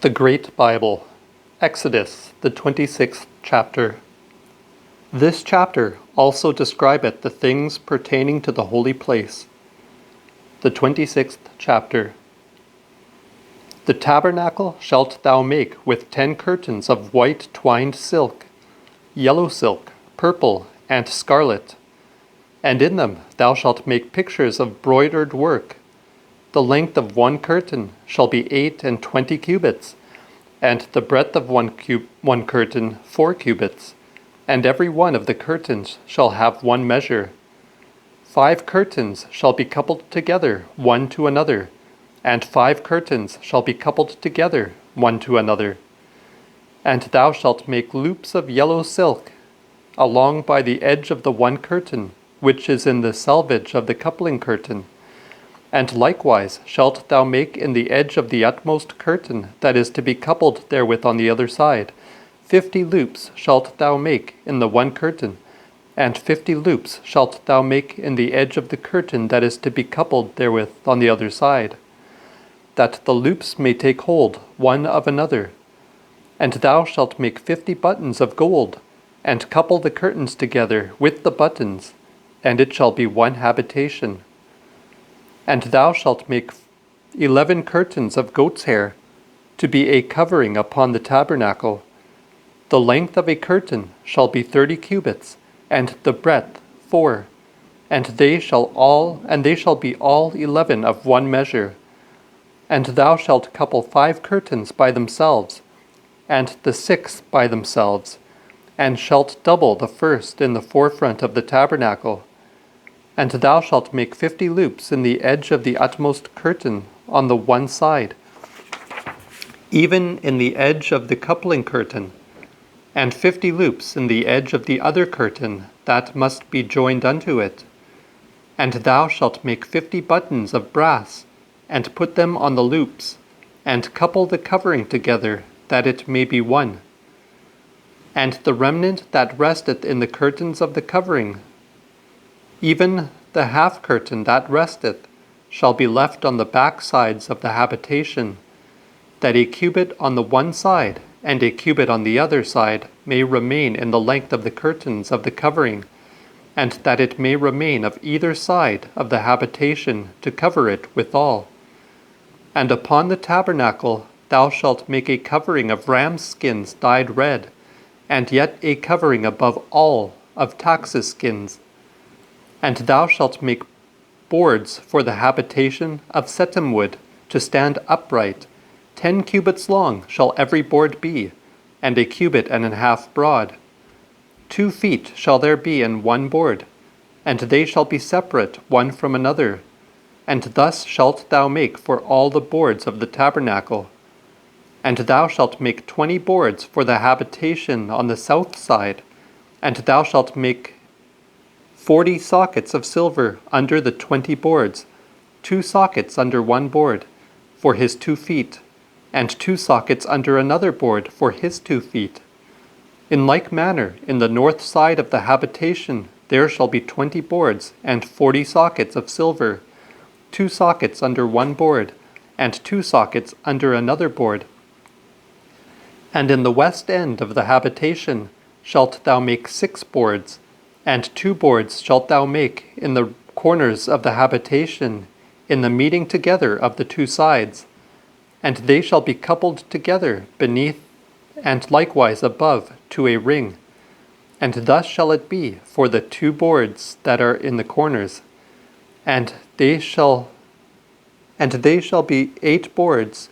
The Great Bible, Exodus, the 26th chapter. This chapter also describeth the things pertaining to the holy place. The 26th chapter. The tabernacle shalt thou make with 10 curtains of white twined silk, yellow silk, purple, and scarlet. And in them thou shalt make pictures of broidered work. The length of one curtain shall be 28 cubits, and the breadth of one curtain 4 cubits, and every one of the curtains shall have one measure. 5 curtains shall be coupled together one to another, and 5 curtains shall be coupled together one to another. And thou shalt make loops of yellow silk along by the edge of the one curtain, which is in the selvage of the coupling curtain. And likewise shalt thou make in the edge of the utmost curtain that is to be coupled therewith on the other side. 50 loops shalt thou make in the one curtain, and 50 loops shalt thou make in the edge of the curtain that is to be coupled therewith on the other side, that the loops may take hold one of another. And thou shalt make 50 buttons of gold, and couple the curtains together with the buttons, and it shall be one habitation. And thou shalt make 11 curtains of goat's hair, to be a covering upon the tabernacle. The length of a curtain shall be 30 cubits, and the breadth 4, and they shall be all 11 of one measure. And thou shalt couple 5 curtains by themselves, and the 6 by themselves, and shalt double the first in the forefront of the tabernacle. And thou shalt make 50 loops in the edge of the utmost curtain on the one side, even in the edge of the coupling curtain, and 50 loops in the edge of the other curtain that must be joined unto it. And thou shalt make 50 buttons of brass, and put them on the loops, and couple the covering together, that it may be one. And the remnant that resteth in the curtains of the covering, even the half curtain that resteth, shall be left on the back sides of the habitation, that a cubit on the one side and a cubit on the other side may remain in the length of the curtains of the covering, and that it may remain of either side of the habitation to cover it withal. And upon the tabernacle thou shalt make a covering of rams' skins dyed red, and yet a covering above all of taxes' skins. And thou shalt make boards for the habitation of setim wood to stand upright. 10 cubits long shall every board be, and a cubit and a half broad. 2 feet shall there be in one board, and they shall be separate one from another. And thus shalt thou make for all the boards of the tabernacle. And thou shalt make 20 boards for the habitation on the south side, and thou shalt make 40 sockets of silver under the 20 boards, 2 sockets under one board, for his 2 feet, and 2 sockets under another board for his 2 feet. In like manner, in the north side of the habitation there shall be 20 boards, and 40 sockets of silver, 2 sockets under one board, and 2 sockets under another board. And in the west end of the habitation shalt thou make 6 boards, and 2 boards shalt thou make in the corners of the habitation, in the meeting together of the 2 sides, and they shall be coupled together beneath and likewise above to a ring. And thus shall it be for the 2 boards that are in the corners. And they shall be 8 boards,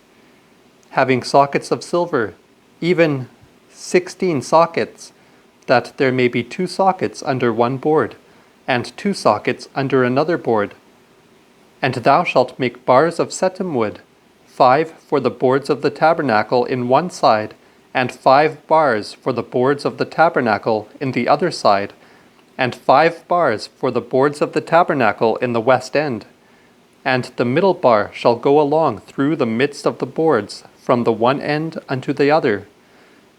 having sockets of silver, even 16 sockets, that there may be 2 sockets under one board, and 2 sockets under another board. And thou shalt make bars of setim wood, 5 for the boards of the tabernacle in one side, and 5 bars for the boards of the tabernacle in the other side, and 5 bars for the boards of the tabernacle in the west end. And the middle bar shall go along through the midst of the boards, from the one end unto the other.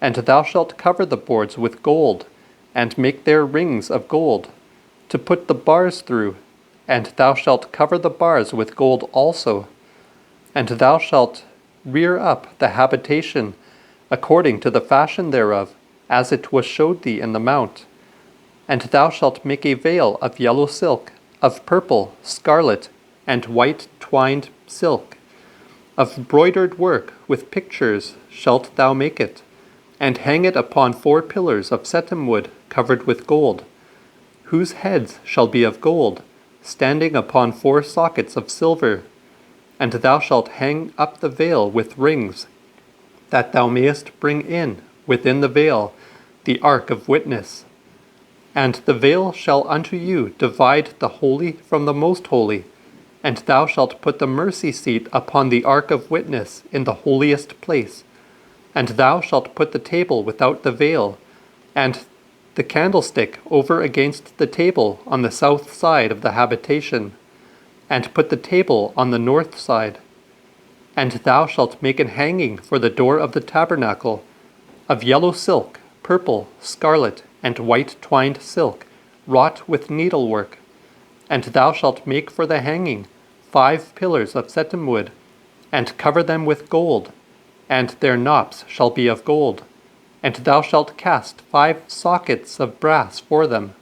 And thou shalt cover the boards with gold, and make their rings of gold, to put the bars through, and thou shalt cover the bars with gold also. And thou shalt rear up the habitation, according to the fashion thereof, as it was showed thee in the mount. And thou shalt make a veil of yellow silk, of purple, scarlet, and white twined silk. Of broidered work with pictures shalt thou make it, and hang it upon 4 pillars of setim wood covered with gold, whose heads shall be of gold, standing upon 4 sockets of silver. And thou shalt hang up the veil with rings, that thou mayest bring in within the veil the ark of witness. And the veil shall unto you divide the holy from the most holy, and thou shalt put the mercy seat upon the ark of witness in the holiest place. And thou shalt put the table without the veil, and the candlestick over against the table on the south side of the habitation, and put the table on the north side. And thou shalt make an hanging for the door of the tabernacle, of yellow silk, purple, scarlet, and white twined silk, wrought with needlework. And thou shalt make for the hanging 5 pillars of setim wood, and cover them with gold, and their knops shall be of gold. And thou shalt cast 5 sockets of brass for them.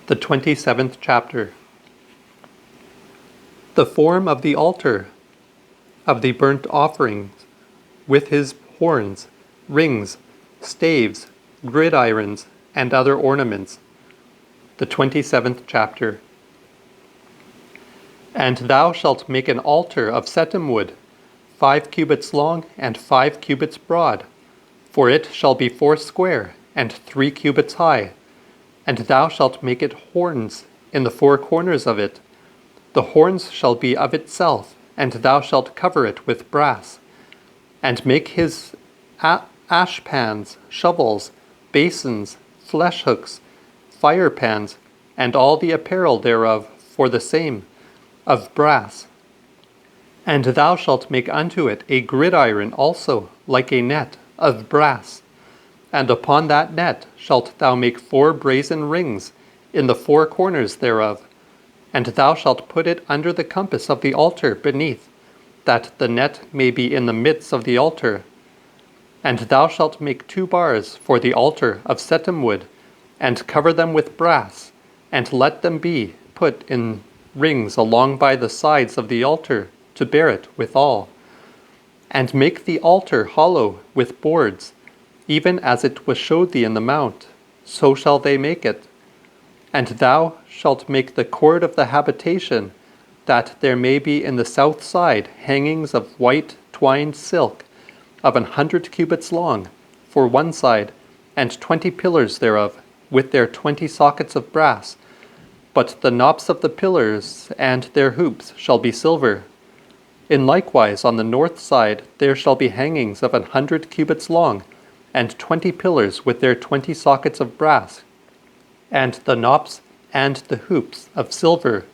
The 27th chapter. The form of the altar of the burnt offerings, with his horns, rings, staves, gridirons, and other ornaments. The 27th chapter. And thou shalt make an altar of setim wood, 5 cubits long and 5 cubits broad, for it shall be 4 square and 3 cubits high. And thou shalt make it horns in the 4 corners of it. The horns shall be of itself, and thou shalt cover it with brass. And make his ash pans, shovels, basins, flesh hooks, fire pans, and all the apparel thereof for the same, of brass. And thou shalt make unto it a gridiron also, like a net, of brass. And upon that net shalt thou make 4 brazen rings in the 4 corners thereof. And thou shalt put it under the compass of the altar beneath, that the net may be in the midst of the altar. And thou shalt make 2 bars for the altar of setim wood, and cover them with brass, and let them be put in rings along by the sides of the altar, to bear it withal. And make the altar hollow with boards, even as it was showed thee in the mount, so shall they make it. And thou shalt make the cord of the habitation, that there may be in the south side hangings of white twined silk, of 100 cubits long, for one side, and 20 pillars thereof, with their 20 sockets of brass. But the knops of the pillars and their hoops shall be silver. In likewise on the north side there shall be hangings of 100 cubits long, and 20 pillars with their 20 sockets of brass, and the knops and the hoops of silver.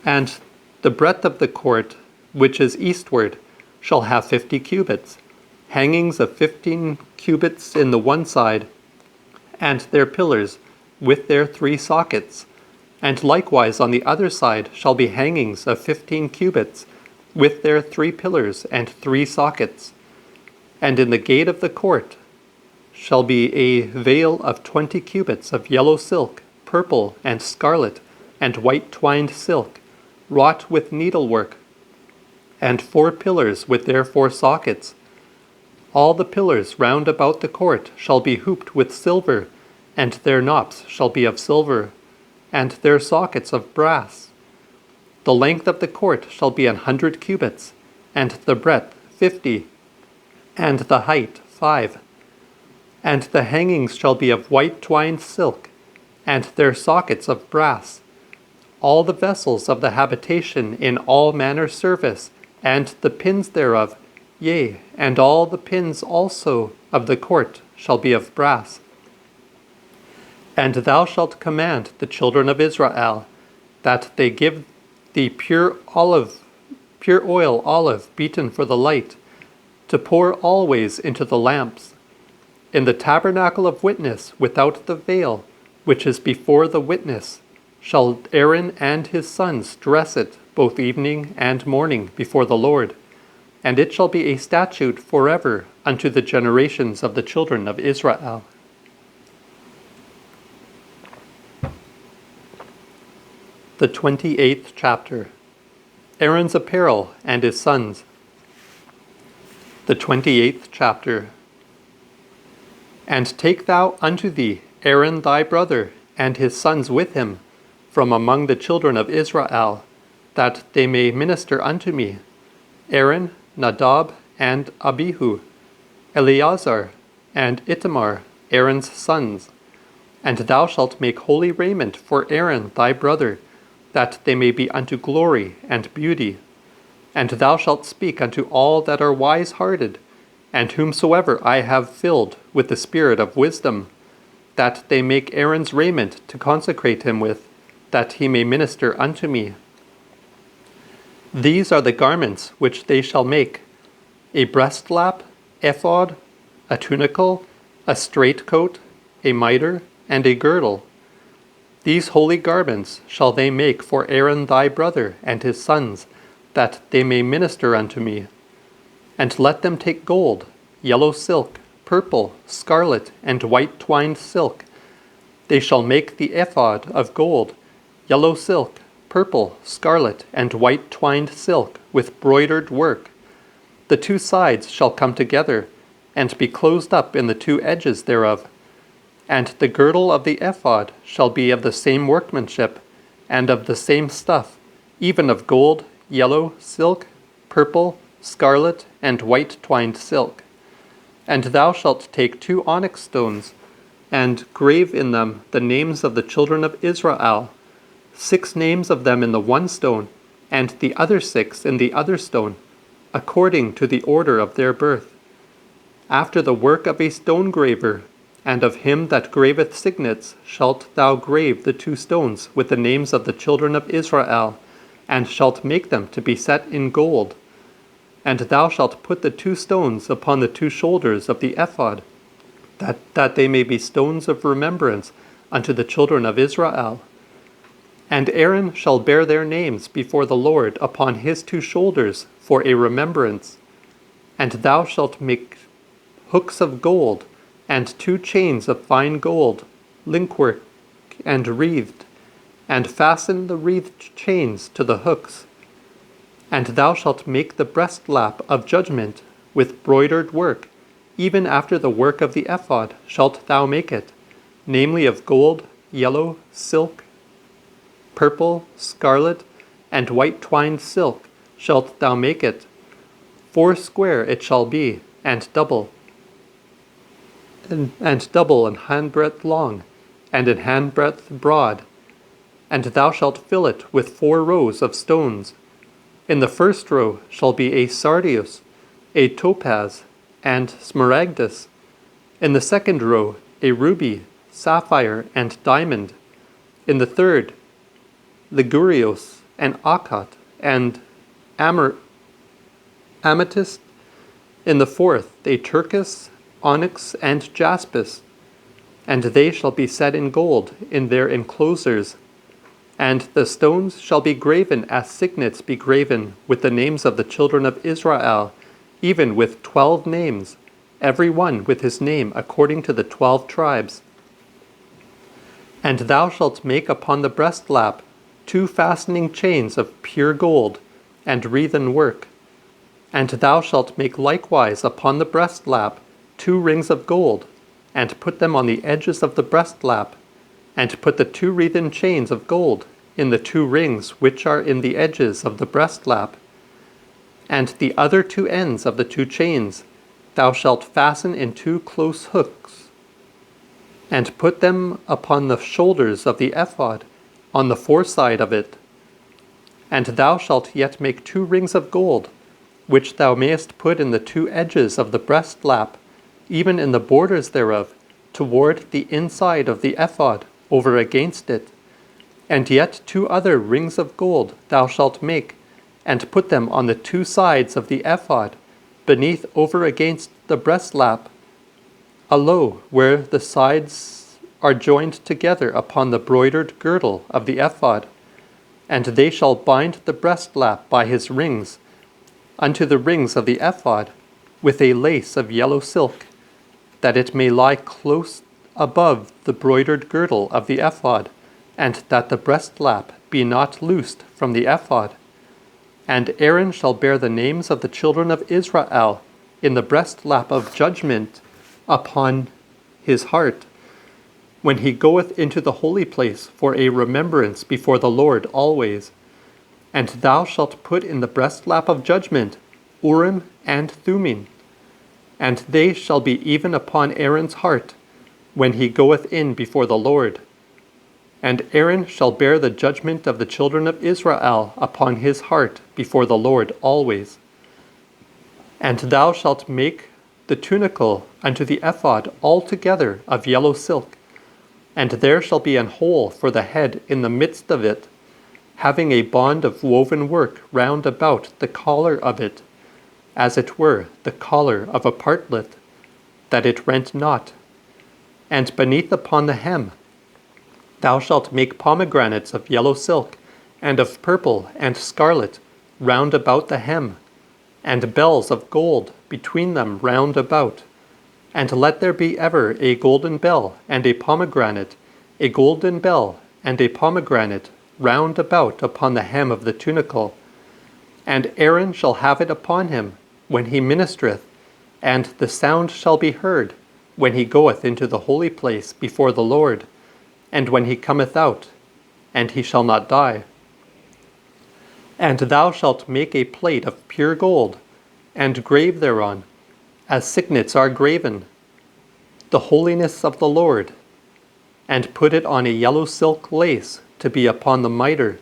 And the breadth of the court, which is eastward, shall have 50 cubits, hangings of 15 cubits in the one side, and their pillars with their 3 sockets. And likewise on the other side shall be hangings of 15 cubits, with their 3 pillars and 3 sockets. And in the gate of the court shall be a veil of 20 cubits of yellow silk, purple and scarlet, and white twined silk, wrought with needlework, and 4 pillars with their 4 sockets. All the pillars round about the court shall be hooped with silver, and their knops shall be of silver, and their sockets of brass. The length of the court shall be 100 cubits, and the breadth 50, and the height 5. And the hangings shall be of white twined silk, and their sockets of brass. All the vessels of the habitation in all manner service, and the pins thereof, yea, and all the pins also of the court shall be of brass. And thou shalt command the children of Israel, that they give thee pure oil olive beaten for the light, to pour always into the lamps, in the tabernacle of witness without the veil, which is before the witness, shall Aaron and his sons dress it both evening and morning before the Lord, and it shall be a statute forever unto the generations of the children of Israel. The 28th chapter. Aaron's apparel and his sons. The 28th chapter. And take thou unto thee Aaron thy brother and his sons with him from among the children of Israel, that they may minister unto me, Aaron, Nadab, and Abihu, Eleazar, and Ithamar, Aaron's sons. And thou shalt make holy raiment for Aaron thy brother, that they may be unto glory and beauty. And thou shalt speak unto all that are wise-hearted, and whomsoever I have filled with the spirit of wisdom, that they make Aaron's raiment to consecrate him with, that he may minister unto me. These are the garments which they shall make: a breastlap, ephod, a tunicle, a straitcoat, a mitre, and a girdle. These holy garments shall they make for Aaron thy brother and his sons, that they may minister unto me. And let them take gold, yellow silk, purple, scarlet, and white twined silk. They shall make the ephod of gold, yellow silk, purple, scarlet, and white twined silk, with broidered work. The two sides shall come together, and be closed up in the two edges thereof. And the girdle of the ephod shall be of the same workmanship, and of the same stuff, even of gold, yellow, silk, purple, scarlet, and white twined silk. And thou shalt take 2 onyx stones, and grave in them the names of the children of Israel, 6 names of them in the one stone, and the other 6 in the other stone, according to the order of their birth. After the work of a stone graver, and of him that graveth signets, shalt thou grave the 2 stones with the names of the children of Israel, and shalt make them to be set in gold. And thou shalt put the 2 stones upon the 2 shoulders of the ephod, that they may be stones of remembrance unto the children of Israel. And Aaron shall bear their names before the Lord upon his 2 shoulders for a remembrance. And thou shalt make hooks of gold, and 2 chains of fine gold, linkwork and wreathed, and fasten the wreathed chains to the hooks. And thou shalt make the breastlap of judgment with broidered work, even after the work of the ephod shalt thou make it, namely of gold, yellow, silk, purple, scarlet, and white twined silk shalt thou make it. 4 square it shall be, and double, and double an handbreadth long, and an handbreadth broad. And thou shalt fill it with 4 rows of stones. In the first row shall be a sardius, a topaz, and smaragdus. In the second row a ruby, sapphire, and diamond. In the third, ligurios, and akat, and amethyst. In the fourth, a turquoise, onyx, and jaspis. And they shall be set in gold in their enclosures. And the stones shall be graven as signets be graven with the names of the children of Israel, even with 12 names, every one with his name according to the 12 tribes. And thou shalt make upon the breastlap 2 fastening chains of pure gold, and wreathen work. And thou shalt make likewise upon the breastlap 2 rings of gold, and put them on the edges of the breastlap, and put the 2 wreathen chains of gold in the 2 rings which are in the edges of the breastlap. And the other 2 ends of the 2 chains thou shalt fasten in 2 close hooks, and put them upon the shoulders of the ephod, on the foreside of it. And thou shalt yet make 2 rings of gold, which thou mayest put in the 2 edges of the breastlap, even in the borders thereof, toward the inside of the ephod, over against it. And yet 2 other rings of gold thou shalt make, and put them on the 2 sides of the ephod, beneath over against the breastlap, alow where the sides are joined together upon the broidered girdle of the ephod, and they shall bind the breastlap by his rings unto the rings of the ephod with a lace of yellow silk, that it may lie close above the broidered girdle of the ephod, and that the breastlap be not loosed from the ephod. And Aaron shall bear the names of the children of Israel in the breastlap of judgment upon his heart, when he goeth into the holy place for a remembrance before the Lord always. And thou shalt put in the breastlap of judgment Urim and Thummim, and they shall be even upon Aaron's heart, when he goeth in before the Lord. And Aaron shall bear the judgment of the children of Israel upon his heart before the Lord always. And thou shalt make the tunicle unto the ephod altogether of yellow silk, and there shall be an hole for the head in the midst of it, having a bond of woven work round about the collar of it, as it were the collar of a partlet, that it rent not. And beneath upon the hem thou shalt make pomegranates of yellow silk, and of purple and scarlet, round about the hem, and bells of gold between them round about. And let there be ever a golden bell and a pomegranate, a golden bell and a pomegranate, round about upon the hem of the tunicle. And Aaron shall have it upon him when he ministereth, and the sound shall be heard when he goeth into the holy place before the Lord, and when he cometh out, and he shall not die. And thou shalt make a plate of pure gold, and grave thereon, as signets are graven, the holiness of the Lord, and put it on a yellow silk lace to be upon the mitre,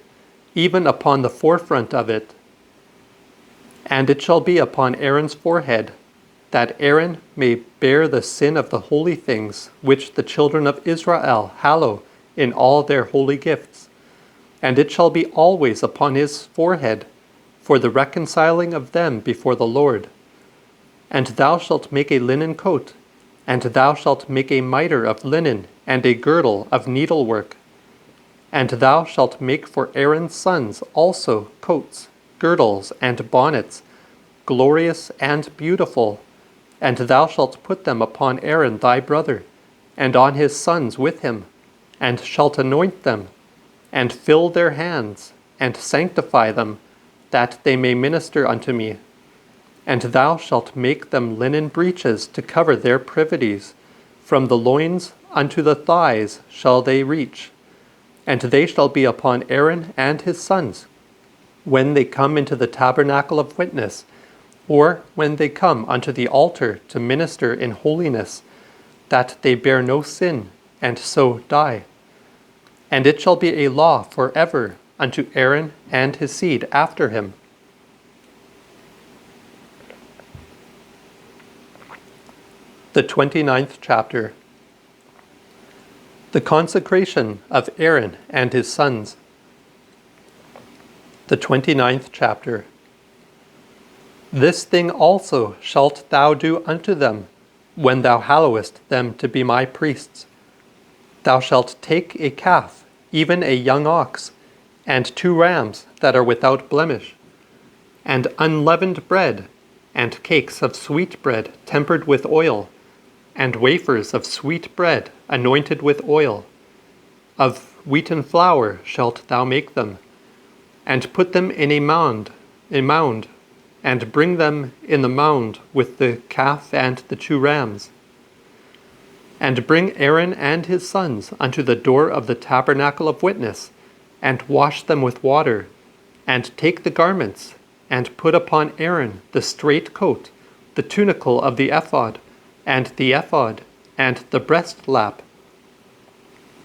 even upon the forefront of it. And it shall be upon Aaron's forehead, that Aaron may bear the sin of the holy things which the children of Israel hallow in all their holy gifts. And it shall be always upon his forehead, for the reconciling of them before the Lord. And thou shalt make a linen coat, and thou shalt make a mitre of linen, and a girdle of needlework. And thou shalt make for Aaron's sons also coats, girdles, and bonnets, glorious and beautiful, and thou shalt put them upon Aaron thy brother, and on his sons with him, and shalt anoint them, and fill their hands, and sanctify them, that they may minister unto me. And thou shalt make them linen breeches to cover their privities, from the loins unto the thighs shall they reach. And they shall be upon Aaron and his sons, when they come into the tabernacle of witness, or when they come unto the altar to minister in holiness, that they bear no sin, and so die. And it shall be a law forever unto Aaron and his seed after him. The 29th chapter. The consecration of Aaron and his sons. The 29th chapter. This thing also shalt thou do unto them, when thou hallowest them to be my priests. Thou shalt take a calf, even a young ox, and 2 rams that are without blemish, and unleavened bread, and cakes of sweet bread tempered with oil, and wafers of sweet bread anointed with oil. Of wheaten flour shalt thou make them, and put them in a mound, and bring them in the mound with the calf and the 2 rams. And bring Aaron and his sons unto the door of the tabernacle of witness, and wash them with water, and take the garments, and put upon Aaron the straight coat, the tunicle of the ephod, and the ephod, and the breastlap,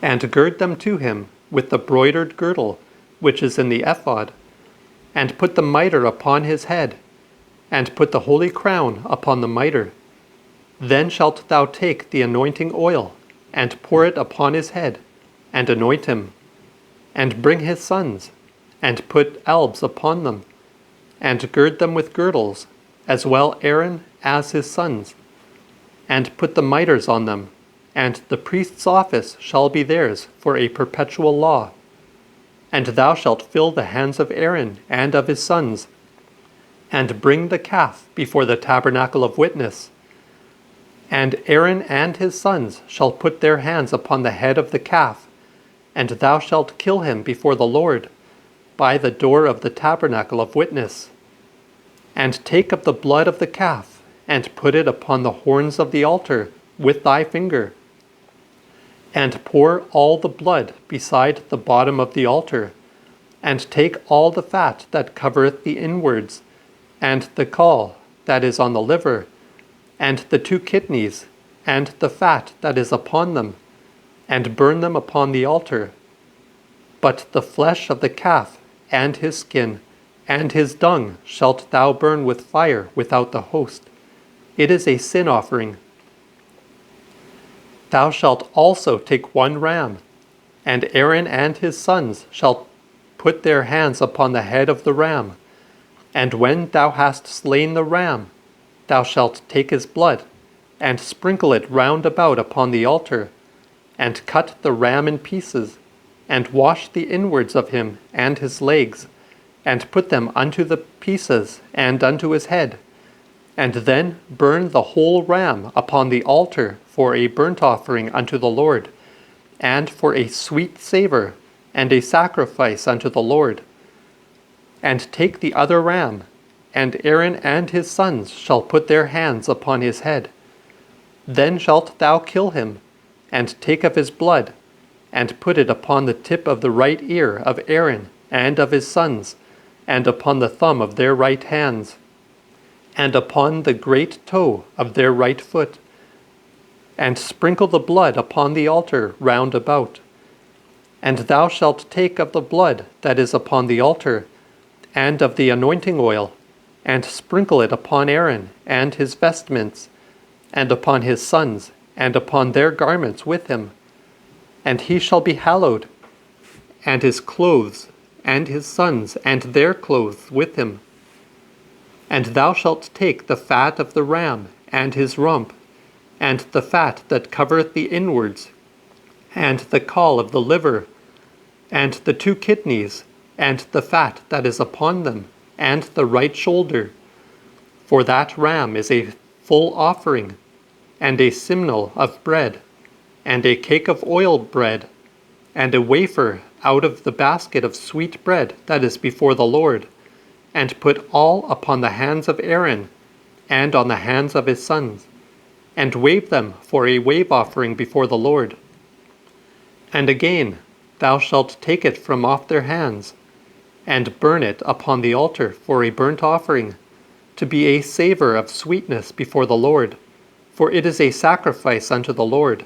and gird them to him with the broidered girdle, which is in the ephod, and put the mitre upon his head, and put the holy crown upon the mitre. Then shalt thou take the anointing oil, and pour it upon his head, and anoint him, and bring his sons, and put albs upon them, and gird them with girdles, as well Aaron as his sons, and put the mitres on them, and the priest's office shall be theirs for a perpetual law. And thou shalt fill the hands of Aaron and of his sons, and bring the calf before the tabernacle of witness. And Aaron and his sons shall put their hands upon the head of the calf, and thou shalt kill him before the Lord, by the door of the tabernacle of witness. And take of the blood of the calf, and put it upon the horns of the altar with thy finger. And pour all the blood beside the bottom of the altar, and take all the fat that covereth the inwards, and the caul that is on the liver, and the 2 kidneys, and the fat that is upon them, and burn them upon the altar. But the flesh of the calf, and his skin, and his dung shalt thou burn with fire without the host. It is a sin offering. Thou shalt also take 1 ram, and Aaron and his sons shall put their hands upon the head of the ram. And when thou hast slain the ram, thou shalt take his blood, and sprinkle it round about upon the altar, and cut the ram in pieces, and wash the inwards of him and his legs, and put them unto the pieces and unto his head, and then burn the whole ram upon the altar for a burnt offering unto the Lord, and for a sweet savour, and a sacrifice unto the Lord. And take the other ram, and Aaron and his sons shall put their hands upon his head. Then shalt thou kill him, and take of his blood, and put it upon the tip of the right ear of Aaron and of his sons, and upon the thumb of their right hands, and upon the great toe of their right foot, and sprinkle the blood upon the altar round about. And thou shalt take of the blood that is upon the altar, and of the anointing oil, and sprinkle it upon Aaron and his vestments, and upon his sons, and upon their garments with him. And he shall be hallowed, and his clothes, and his sons, and their clothes with him. And thou shalt take the fat of the ram, and his rump, and the fat that covereth the inwards, and the caul of the liver, and the 2 kidneys, and the fat that is upon them, and the right shoulder. For that ram is a full offering, and a simnel of bread, and a cake of oiled bread, and a wafer out of the basket of sweet bread that is before the Lord, and put all upon the hands of Aaron, and on the hands of his sons, and wave them for a wave offering before the Lord. And again thou shalt take it from off their hands, and burn it upon the altar for a burnt offering, to be a savour of sweetness before the Lord, for it is a sacrifice unto the Lord.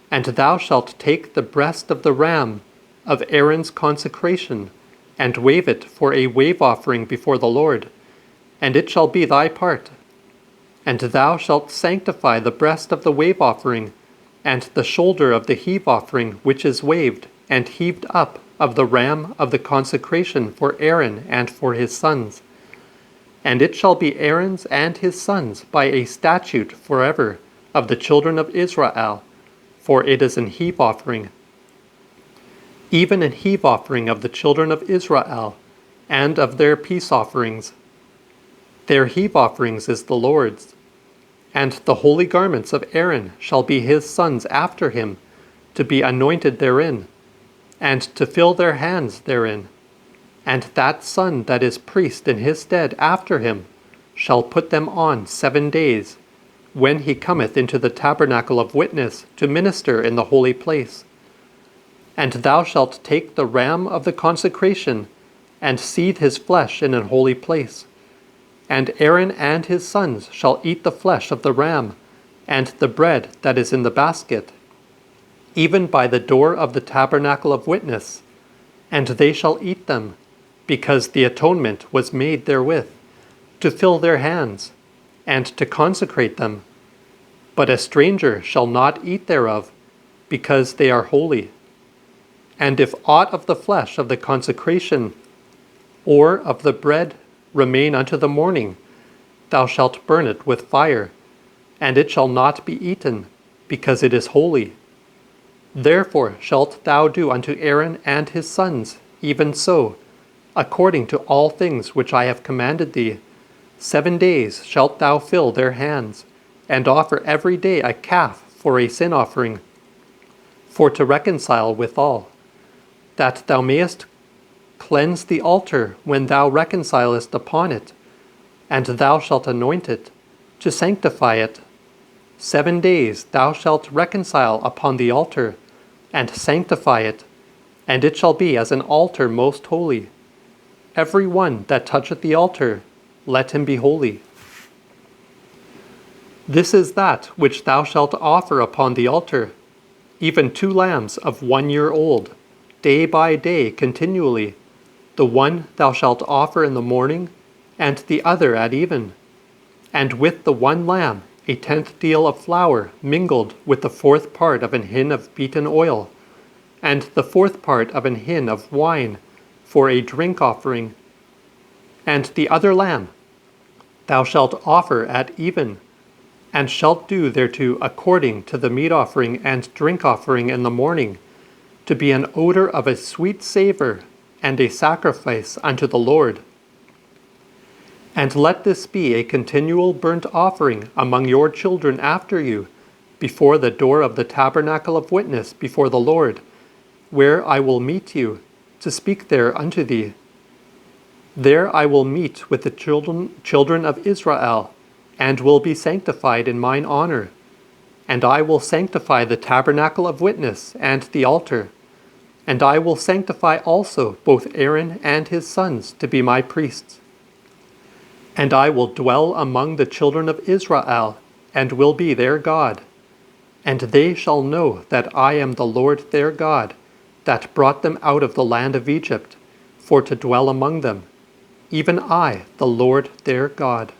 And thou shalt take the breast of the ram of Aaron's consecration, and wave it for a wave offering before the Lord, and it shall be thy part. And thou shalt sanctify the breast of the wave offering, and the shoulder of the heave offering which is waved and heaved up of the ram of the consecration for Aaron and for his sons. And it shall be Aaron's and his sons by a statute forever of the children of Israel, for it is an heave offering. Even an heave offering of the children of Israel, and of their peace offerings. Their heave offerings is the Lord's. And the holy garments of Aaron shall be his sons after him, to be anointed therein, and to fill their hands therein. And that son that is priest in his stead after him shall put them on 7 days, when he cometh into the tabernacle of witness to minister in the holy place. And thou shalt take the ram of the consecration, and seethe his flesh in an holy place. And Aaron and his sons shall eat the flesh of the ram, and the bread that is in the basket, even by the door of the tabernacle of witness, and they shall eat them, because the atonement was made therewith, to fill their hands, and to consecrate them. But a stranger shall not eat thereof, because they are holy. And if aught of the flesh of the consecration, or of the bread, remain unto the morning, thou shalt burn it with fire, and it shall not be eaten, because it is holy. Therefore shalt thou do unto Aaron and his sons, even so, according to all things which I have commanded thee. 7 days shalt thou fill their hands, and offer every day a calf for a sin offering, for to reconcile withal, that thou mayest cleanse the altar when thou reconcilest upon it, and thou shalt anoint it, to sanctify it. 7 days thou shalt reconcile upon the altar, and sanctify it, and it shall be as an altar most holy. Every one that toucheth the altar, let him be holy. This is that which thou shalt offer upon the altar, even 2 lambs of 1 year old, day by day continually. The one thou shalt offer in the morning, and the other at even. And with the 1 lamb, a 10th deal of flour mingled with the 4th part of an hin of beaten oil, and the 4th part of an hin of wine, for a drink offering. And the other lamb thou shalt offer at even, and shalt do thereto according to the meat offering and drink offering in the morning, to be an odor of a sweet savour, and a sacrifice unto the Lord. And let this be a continual burnt offering among your children after you, before the door of the tabernacle of witness before the Lord, where I will meet you, to speak there unto thee. There I will meet with the children of Israel, and will be sanctified in mine honor. And I will sanctify the tabernacle of witness and the altar. And I will sanctify also both Aaron and his sons to be my priests. And I will dwell among the children of Israel, and will be their God. And they shall know that I am the Lord their God, that brought them out of the land of Egypt, for to dwell among them, even I, the Lord their God.